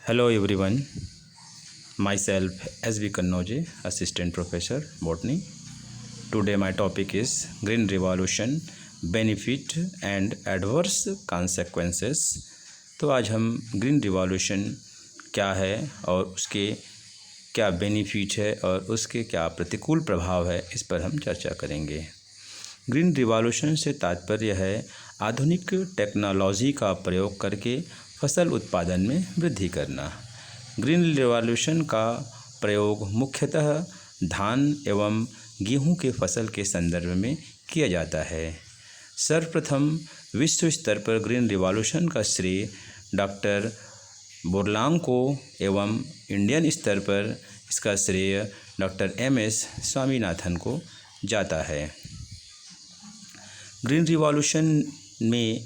Hello everyone, myself S.V. Kannoje, Assistant Professor Botany. Today my topic is Green Revolution, Benefit and Adverse Consequences. तो आज हम green revolution क्या है और उसके क्या बेनिफिट है और उसके क्या प्रतिकूल प्रभाव है, इस पर हम चर्चा करेंगे। ग्रीन रिवॉल्यूशन से तात्पर्य है आधुनिक टेक्नोलॉजी का प्रयोग करके फसल उत्पादन में वृद्धि करना। ग्रीन रिवॉल्यूशन का प्रयोग मुख्यतः धान एवं गेहूं के फसल के संदर्भ में किया जाता है। सर्वप्रथम विश्व स्तर पर ग्रीन रिवॉल्यूशन का श्रेय डॉक्टर बोरलांग को एवं इंडियन स्तर पर इसका श्रेय डॉक्टर MS स्वामीनाथन को जाता है। ग्रीन रिवॉल्यूशन में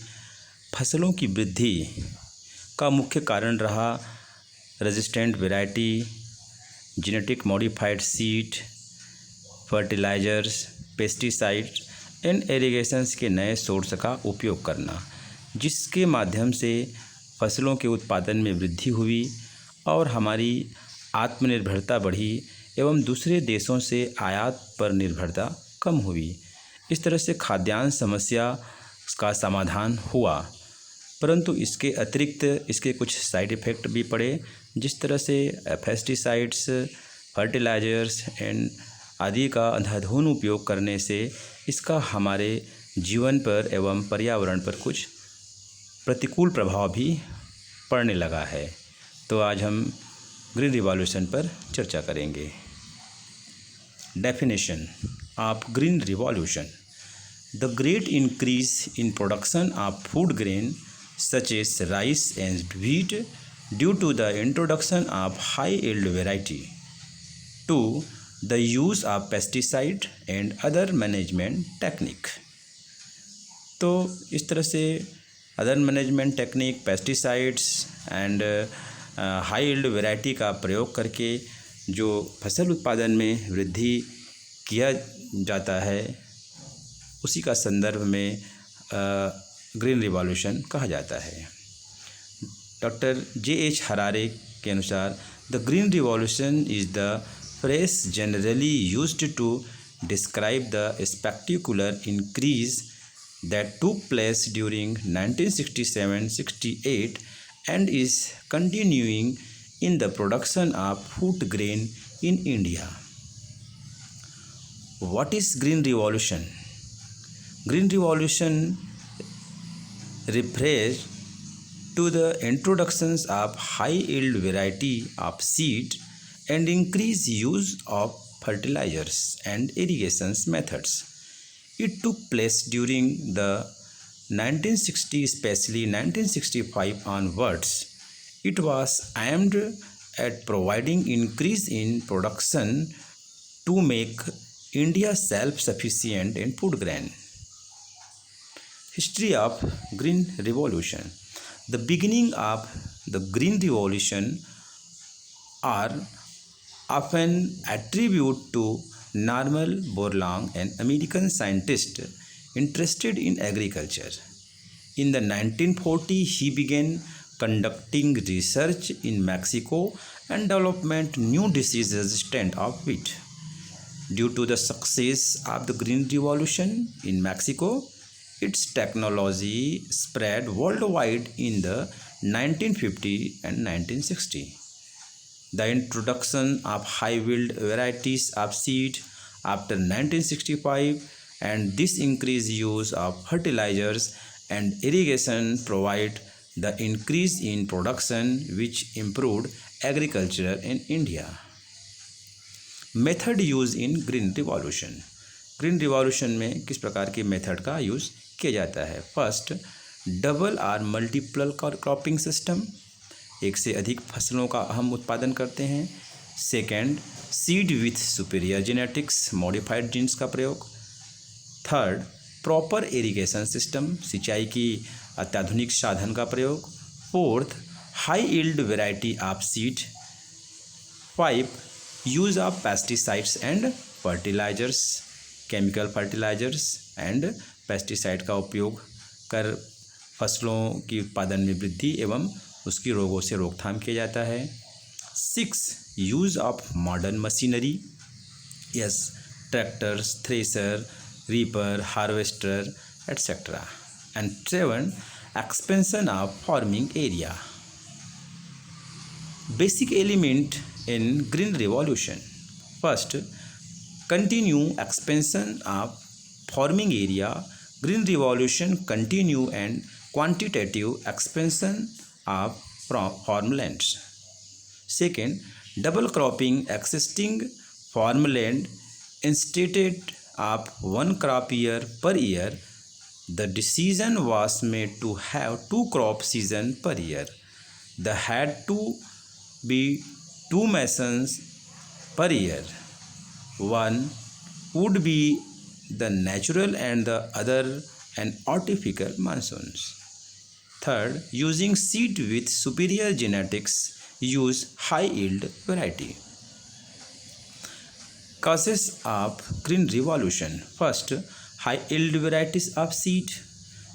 फसलों की वृद्धि का मुख्य कारण रहा resistant variety, genetic modified seed, fertilisers, pesticides and irrigations के नए सोर्स का उपयोग करना, जिसके माध्यम से फसलों के उत्पादन में वृद्धि हुई और हमारी आत्मनिर्भरता बढ़ी एवं दूसरे देशों से आयात पर निर्भरता कम हुई। इस तरह से खाद्यान्न समस्या का समाधान हुआ, परंतु इसके अतिरिक्त इसके कुछ साइड इफ़ेक्ट भी पड़े, जिस तरह से पेस्टिसाइड्स, फर्टिलाइजर्स एंड आदि का अंधाधुंध उपयोग करने से इसका हमारे जीवन पर एवं पर्यावरण पर कुछ प्रतिकूल प्रभाव भी पड़ने लगा है। तो आज हम ग्रीन रिवॉल्यूशन पर चर्चा करेंगे। Definition of green revolution: The great increase in production of food grain such as rice and wheat due to the introduction of high-yield variety. 2. The use of pesticide and other management technique. तो इस तरह से other management technique, pesticides and high yield variety का प्रयोग करके जो फसल उत्पादन में वृद्धि किया जाता है, उसी का संदर्भ में ग्रीन रिवॉल्यूशन कहा जाता है। डॉक्टर JH हरारे के अनुसार the green revolution is the phrase generally used to describe the spectacular increase that took place during 1967-68 and is continuing in the production of food grain in India. What is green revolution? Green Revolution refers to the introductions of high-yield variety of seed and increased use of fertilizers and irrigation methods. It took place during the 1960s, especially 1965 onwards. It was aimed at providing increase in production to make India self-sufficient in food grain. History of Green Revolution. The beginning of the Green Revolution are often attributed to Norman Borlaug, an American scientist interested in agriculture. In the 1940s, he began conducting research in Mexico and development new disease resistant of wheat. Due to the success of the Green Revolution in Mexico, its technology spread worldwide in the 1950 and 1960. The introduction of high-yield varieties of seed after 1965 and this increased use of fertilizers and irrigation provide the increase in production which improved agriculture in India. Method used in Green Revolution. Green revolution में किस प्रकार की method का use किया जाता है? First, double और multiple cropping system, एक से अधिक फसलों का हम उत्पादन करते हैं। Second, seed with superior genetics modified genes का प्रयोग। थर्ड, प्रॉपर इरिगेशन सिस्टम, सिंचाई की अत्याधुनिक साधन का प्रयोग। Fourth, high yield variety of seed. 5, use of pesticides and fertilizers, chemical fertilizers and pesticide का उपयोग कर फसलों की उत्पादन में वृद्धि एवं उसकी रोगों से रोकथाम किया जाता है। 6. Use of modern machinery, yes, tractors, thresher, reaper, harvester, etc. And 7. Expansion of farming area. Basic element in Green Revolution. First, continue expansion of farming area. Green Revolution continue and quantitative expansion of farmlands. Second, double cropping existing farmland instead of one crop year per year. The decision was made to have two crop season per year. There had to be two monsoons per year. One would be the natural and the other an artificial monsoons. Third, using seed with superior genetics, use high yield variety. Causes of Green Revolution. First, high yield varieties of seed.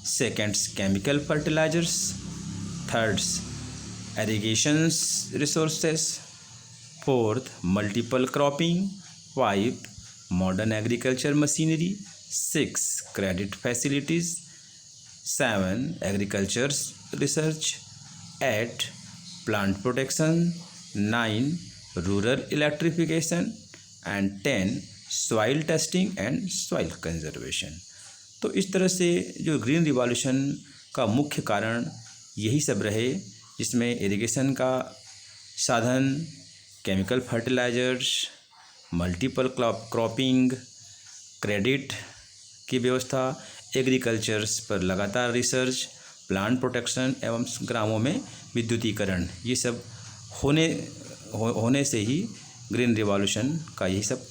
Second, chemical fertilizers. Third, irrigation resources. Fourth, multiple cropping. 5, modern agriculture machinery. 6, credit facilities. 7, agriculture research. 8, plant protection. 9, rural electrification. And 10, soil testing and soil conservation. तो इस तरह से जो green revolution का मुख्य कारण यही सब रहे, जिसमें इरिगेशन का साधन, chemical fertilizers, multiple cropping, credit की व्यवस्था, एग्रीकल्चर्स पर लगातार रिसर्च, प्लांट प्रोटेक्शन एवं ग्रामों में विद्युतीकरण, ये सब होने से ही ग्रीन रिवॉल्यूशन का यही सब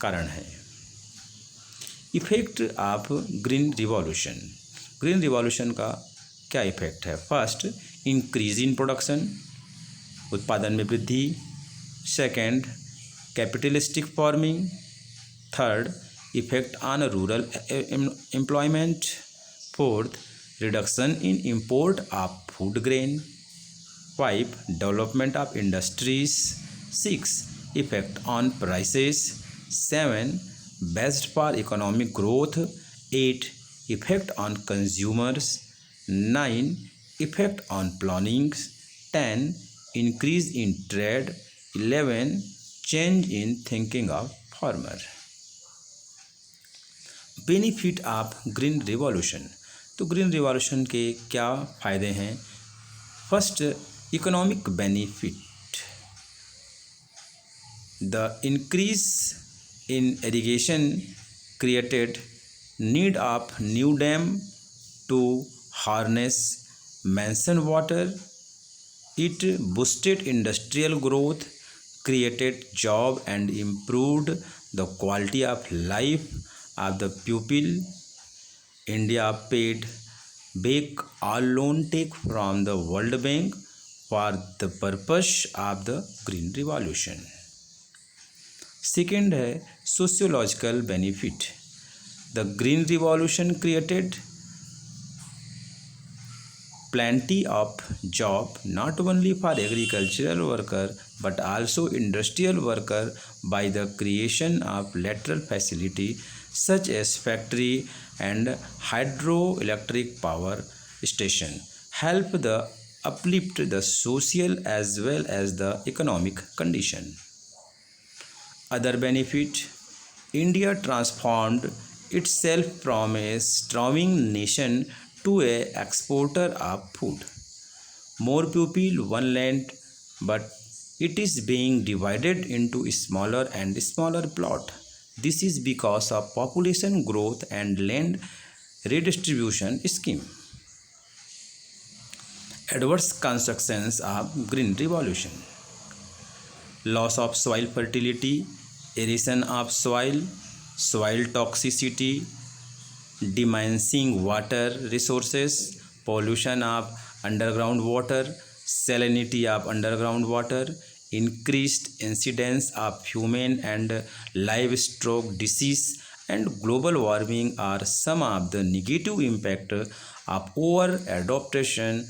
कारण है। Effect of green revolution. Green revolution का क्या इफेक्ट है? फर्स्ट, इंक्रीज इन प्रोडक्शन, उत्पादन में वृद्धि। Second, capitalistic farming. Third, effect on rural employment. Fourth, reduction in import of food grain. 5, development of industries. 6, effect on prices. 7, best for economic growth. 8, effect on consumers. 9, effect on planning. 10, increase in trade. 11, change in thinking of farmer. Benefit of green revolution. तो green revolution के क्या फ़ायदे हैं? First, economic benefit. The increase in irrigation created need of new dam to harness monsoon water. It boosted industrial growth, created job and improved the quality of life of the people. India paid back all loan take from the World Bank for the purpose of the Green Revolution. Second है sociological benefit. The green Revolution created plenty of job not only for agricultural worker but also industrial worker by the creation of lateral facility such as factory and hydroelectric power station help the uplift the social as well as the economic condition. Other benefit: India transformed itself from a starving nation to a exporter of food. More people, one land, but it is being divided into smaller and smaller plot. This is because of population growth and land redistribution scheme. Adverse consequences of green revolution: loss of soil fertility, erosion of soil, soil toxicity, diminishing water resources, pollution of underground water, salinity of underground water, increased incidence of human and livestock disease, and global warming are some of the negative impact of over adaptation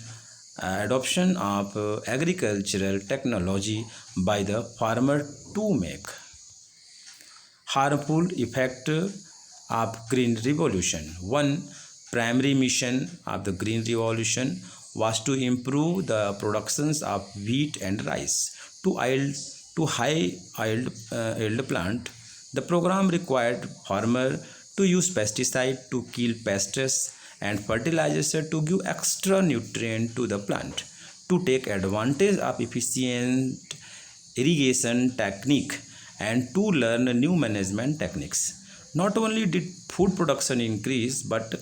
adoption of agricultural technology by the farmer to make harmful effect of green revolution. One primary mission of the green revolution was to improve the productions of wheat and rice to high yield plant. The program required farmer to use pesticide to kill pests and fertilizers to give extra nutrient to the plant. To take advantage of efficient irrigation technique and to learn new management techniques. Not only did food production increase, but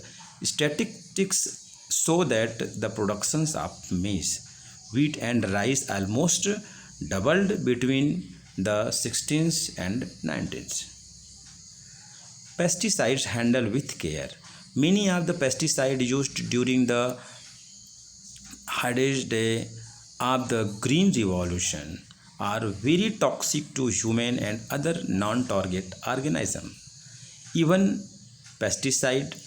statistics show that the productions of maize, wheat and rice almost doubled between the 16th and 19th. Pesticides handled with care. Many of the pesticides used during the heyday of the Green Revolution are very toxic to human and other non-target organisms. Even pesticides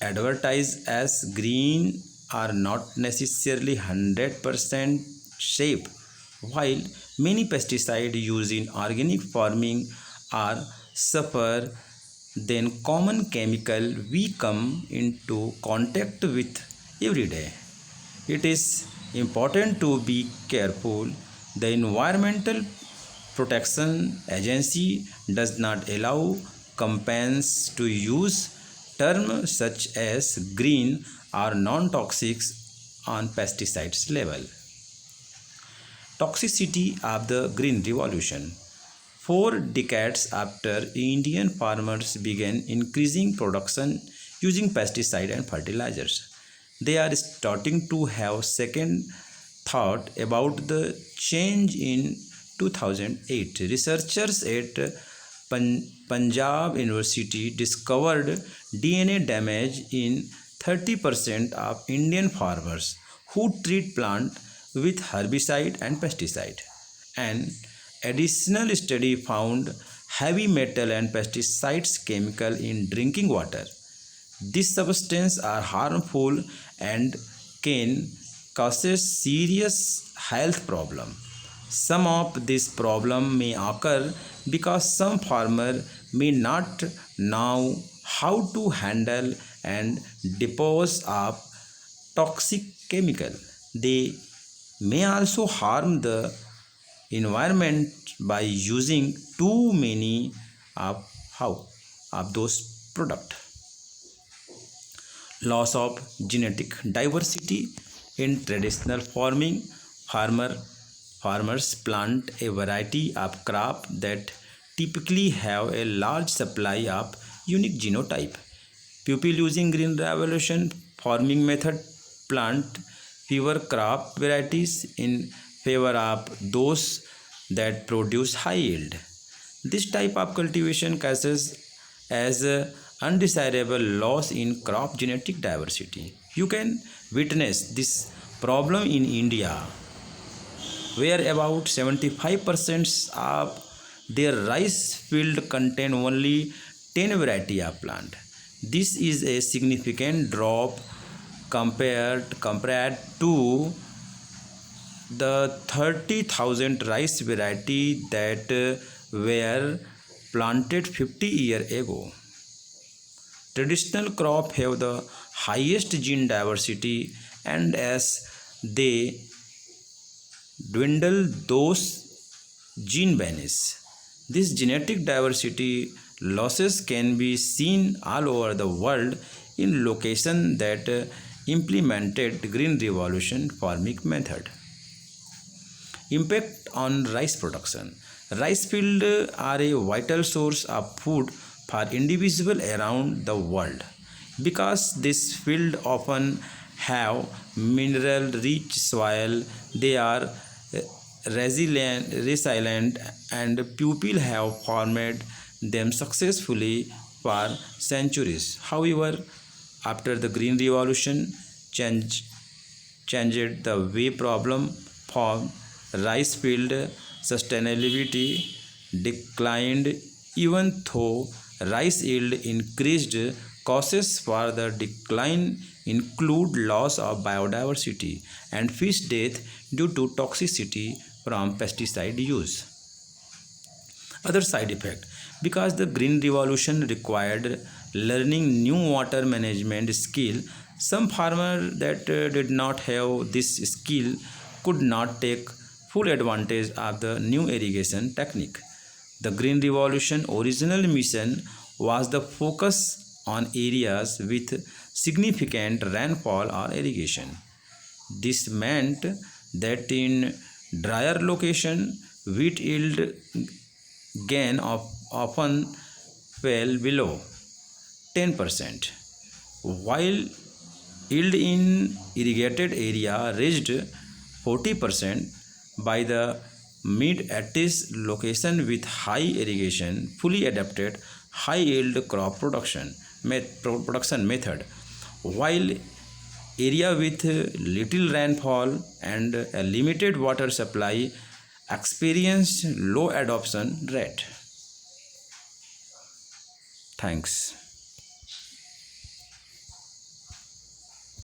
advertised as green are not necessarily 100% safe, while many pesticides used in organic farming are safer than common chemical we come into contact with every day. It is important to be careful. The Environmental Protection Agency does not allow companies to use terms such as green or non-toxic on pesticides level. Toxicity of the Green Revolution. 4 decades after Indian farmers began increasing production using pesticide and fertilizers, they are starting to have second thought about the change in 2008. Researchers at Punjab University discovered DNA damage in 30% of Indian farmers who treat plant with herbicide and pesticide. An additional study found heavy metal and pesticides chemical in drinking water. These substances are harmful and can cause serious health problem. Some of this problem may occur because some farmer may not know how to handle and dispose of toxic chemical. They may also harm the environment by using too many of how of those products. Loss of genetic diversity. In traditional farming, farmer farmers plant a variety of crop that typically have a large supply of unique genotype. People using green revolution farming method plant fewer crop varieties in favor of those that produce high yield. This type of cultivation causes as a undesirable loss in crop genetic diversity. You can witness this problem in India, where about 75% of their rice field contain only 10 variety of plant. This is a significant drop compared to the 30,000 rice variety that were planted 50 years ago. Traditional crop have the highest gene diversity, and as they dwindle, those gene vanish. This genetic diversity losses can be seen all over the world in locations that implemented green revolution farming method. Impact on rice production. Rice fields are a vital source of food for individuals around the world. Because this field often have mineral rich soil, they are resilient and people have farmed them successfully for centuries. However, after the green revolution change, changed the way problem for rice field, sustainability declined. Even though rice yield increased, Causes for the decline include loss of biodiversity and fish death due to toxicity from pesticide use. Other side effect, because the green revolution required learning new water management skill, some farmers that did not have this skill could not take full advantage of the new irrigation technique. The green revolution original mission was the focus on areas with significant rainfall or irrigation. This meant that in drier location, wheat yield gain often fell below 10%, while yield in irrigated area reached 40%. By the mid-80s, location with high irrigation fully adapted high yield crop production method, while area with little rainfall and a limited water supply experienced low adoption rate. Thanks.